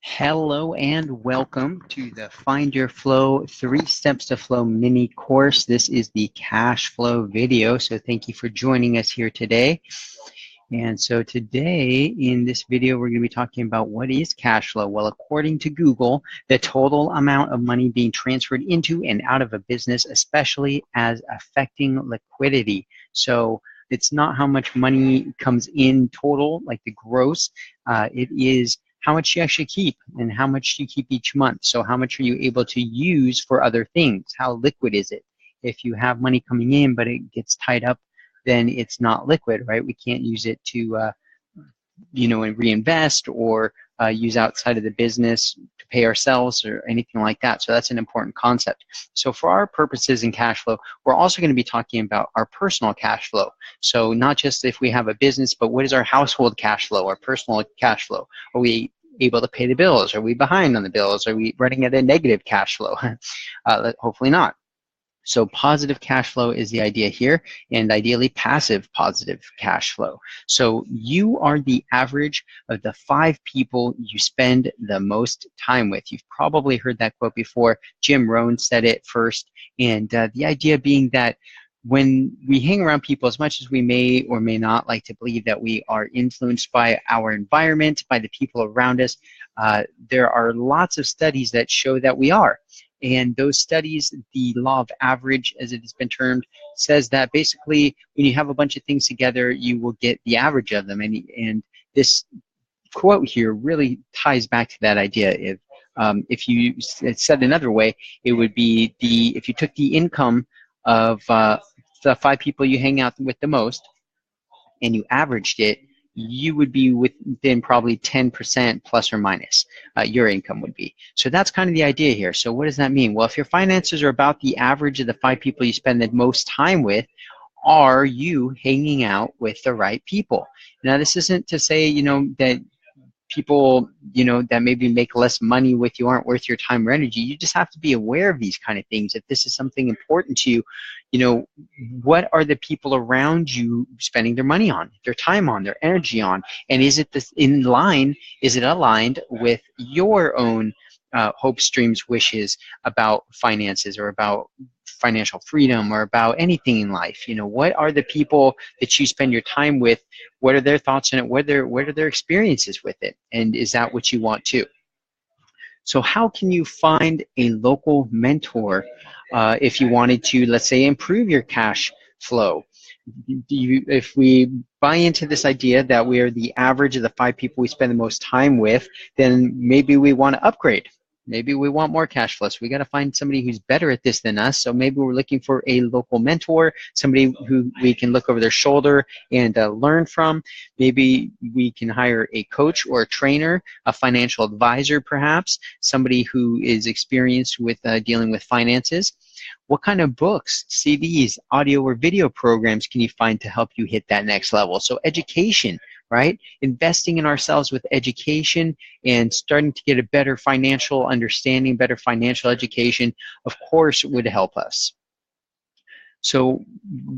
Hello and welcome to the Find Your Flow 3 Steps to Flow mini course. This is the cash flow video, so thank you for joining us here today. And so today in this video, we're going to be talking about what is cash flow. Well, according to Google, the total amount of money being transferred into and out of a business, especially as affecting liquidity. So it's not how much money comes in total, like the gross, it is how much you actually keep and how much you keep each month. So how much are you able to use for other things? How liquid is it? If you have money coming in, but it gets tied up, then it's not liquid, right? We can't use it to, and reinvest or use outside of the business to pay ourselves or anything like that. So that's an important concept. So for our purposes in cash flow, we're also going to be talking about our personal cash flow. So not just if we have a business, but what is our household cash flow, our personal cash flow? Are we able to pay the bills? Are we behind on the bills? Are we running at a negative cash flow? Hopefully not. So positive cash flow is the idea here, and ideally passive positive cash flow. So you are the average of the 5 people you spend the most time with. You've probably heard that quote before. Jim Rohn said it first, and the idea being that when we hang around people, as much as we may or may not like to believe that we are influenced by our environment, by the people around us, there are lots of studies that show that we are. And those studies, the law of average, as it has been termed, says that basically when you have a bunch of things together, you will get the average of them. And this quote here really ties back to that idea. If you said another way, it would be if you took the income of the 5 people you hang out with the most and you averaged it, you would be within probably 10% plus or minus your income would be. So that's kind of the idea here. So what does that mean? Well, if your finances are about the average of the 5 people you spend the most time with, are you hanging out with the right people? Now, this isn't to say, that people, that maybe make less money with you aren't worth your time or energy. You just have to be aware of these kind of things. If this is something important to you, what are the people around you spending their money on, their time on, their energy on? And is it is it aligned with your own hopes, dreams, wishes about finances or about financial freedom or about anything in life? What are the people that you spend your time with? What are their thoughts on it? What are their experiences with it? And is that what you want too? So how can you find a local mentor if you wanted to, let's say, improve your cash flow? If we buy into this idea that we are the average of the 5 people we spend the most time with, then maybe we want to upgrade. Maybe we want more cash flow. So we got to find somebody who's better at this than us. So maybe we're looking for a local mentor, somebody who we can look over their shoulder and learn from. Maybe we can hire a coach or a trainer, a financial advisor perhaps, somebody who is experienced with dealing with finances. What kind of books, CDs, audio, or video programs can you find to help you hit that next level? So education, right? Investing in ourselves with education and starting to get a better financial understanding, better financial education, of course, would help us. So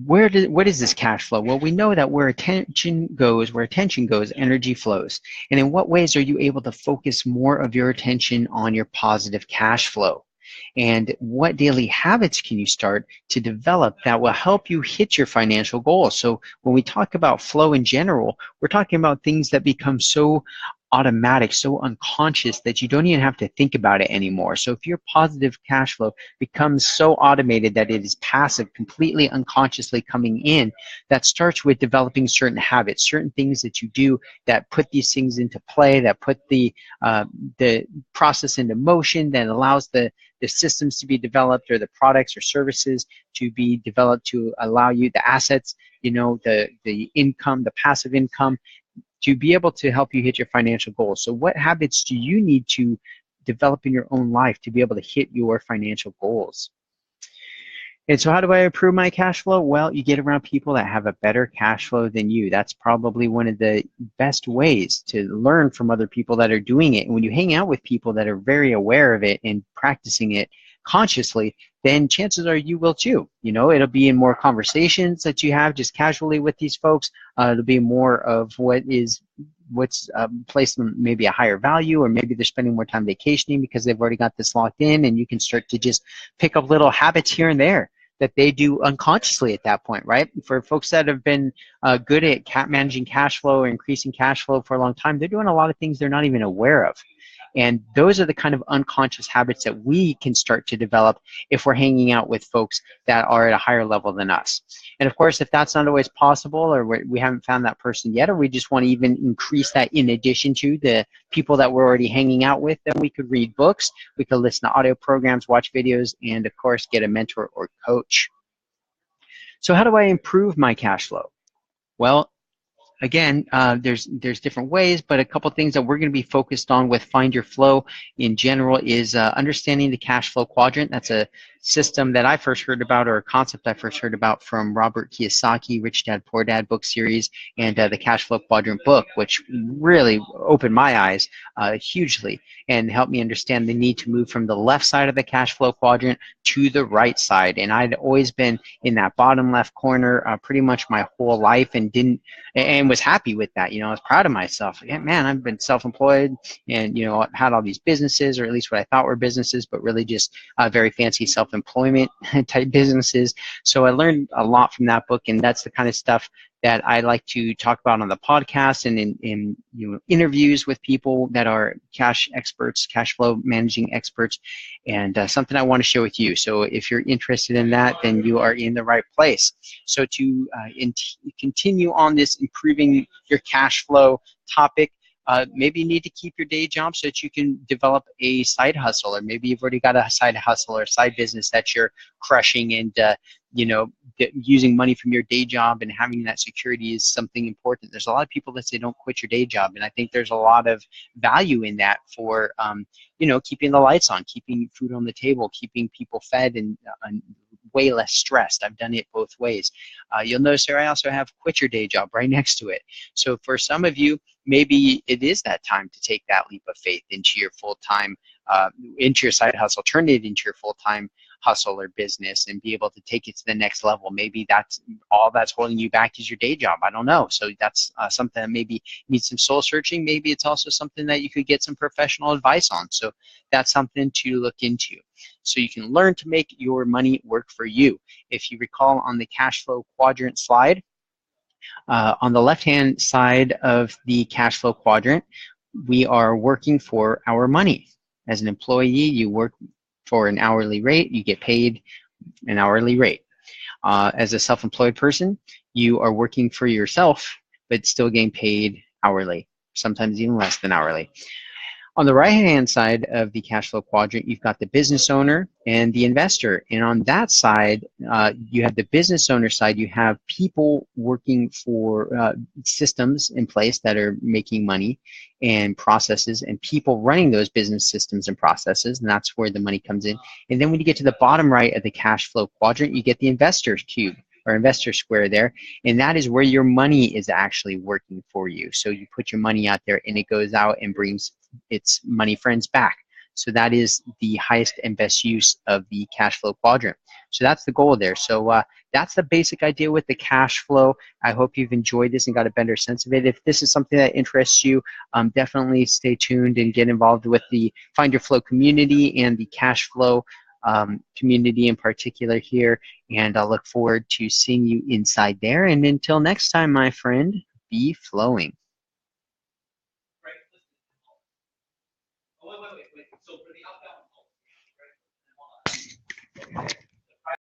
what is this cash flow? Well, we know that where attention goes, energy flows. And in what ways are you able to focus more of your attention on your positive cash flow? And what daily habits can you start to develop that will help you hit your financial goals? So when we talk about flow in general, we're talking about things that become so automatic, so unconscious that you don't even have to think about it anymore. So if your positive cash flow becomes so automated that it is passive, completely unconsciously coming in, that starts with developing certain habits, certain things that you do that put these things into play, that put the process into motion, that allows the systems to be developed or the products or services to be developed to allow you the assets, the income, the passive income, to be able to help you hit your financial goals. So what habits do you need to develop in your own life to be able to hit your financial goals? And so how do I improve my cash flow? Well, you get around people that have a better cash flow than you. That's probably one of the best ways to learn from other people that are doing it. And when you hang out with people that are very aware of it and practicing it consciously, then chances are you will too. It'll be in more conversations that you have just casually with these folks. It'll be more of what is what's place them maybe a higher value, or maybe they're spending more time vacationing because they've already got this locked in, and you can start to just pick up little habits here and there that they do unconsciously at that point, right? For folks that have been good at managing cash flow or increasing cash flow for a long time, they're doing a lot of things they're not even aware of. And those are the kind of unconscious habits that we can start to develop if we're hanging out with folks that are at a higher level than us. And of course, if that's not always possible, or we haven't found that person yet, or we just want to even increase that in addition to the people that we're already hanging out with, then we could read books, we could listen to audio programs, watch videos, and of course, get a mentor or coach. So how do I improve my cash flow? Well, again, there's different ways, but a couple things that we're going to be focused on with Find Your Flow in general is understanding the cash flow quadrant. That's a system that I first heard about, or a concept I first heard about, from Robert Kiyosaki, Rich Dad Poor Dad book series, and the Cash Flow Quadrant book, which really opened my eyes hugely and helped me understand the need to move from the left side of the cash flow quadrant to the right side. And I'd always been in that bottom left corner pretty much my whole life, and was happy with that. I was proud of myself. Yeah, man, I've been self-employed, and had all these businesses, or at least what I thought were businesses, but really just very fancy self-employment type businesses. So I learned a lot from that book, and that's the kind of stuff that I like to talk about on the podcast and in interviews with people that are cash experts, cash flow managing experts, and something I want to share with you. So if you're interested in that, then you are in the right place. So to continue on this improving your cash flow topic, maybe you need to keep your day job so that you can develop a side hustle, or maybe you've already got a side hustle or side business that you're crushing, and using money from your day job and having that security is something important. There's a lot of people that say don't quit your day job, and I think there's a lot of value in that for keeping the lights on, keeping food on the table, keeping people fed, and way less stressed. I've done it both ways. You'll notice here I also have quit your day job right next to it. So for some of you, maybe it is that time to take that leap of faith into your full-time, into your side hustle, turn it into your full-time hustle or business, and be able to take it to the next level. Maybe that's all that's holding you back is your day job. I don't know. So that's something that maybe needs some soul searching. Maybe it's also something that you could get some professional advice on. So that's something to look into. So you can learn to make your money work for you. If you recall on the cash flow quadrant slide, on the left-hand side of the cash flow quadrant, we are working for our money. As an employee, you work for an hourly rate, you get paid an hourly rate. As a self-employed person, you are working for yourself, but still getting paid hourly, sometimes even less than hourly. On the right-hand side of the cash flow quadrant, you've got the business owner and the investor. And on that side, you have the business owner side, you have people working for systems in place that are making money and processes, and people running those business systems and processes, and that's where the money comes in. And then when you get to the bottom right of the cash flow quadrant, you get the investor cube, or investor square there, and that is where your money is actually working for you. So you put your money out there, and it goes out and brings its money friends back. So that is the highest and best use of the cash flow quadrant. So that's the goal there. So that's the basic idea with the cash flow. I hope you've enjoyed this and got a better sense of it. If this is something that interests you, definitely stay tuned and get involved with the Find Your Flow community and the cash flow community in particular here. And I'll look forward to seeing you inside there. And until next time, my friend, be flowing.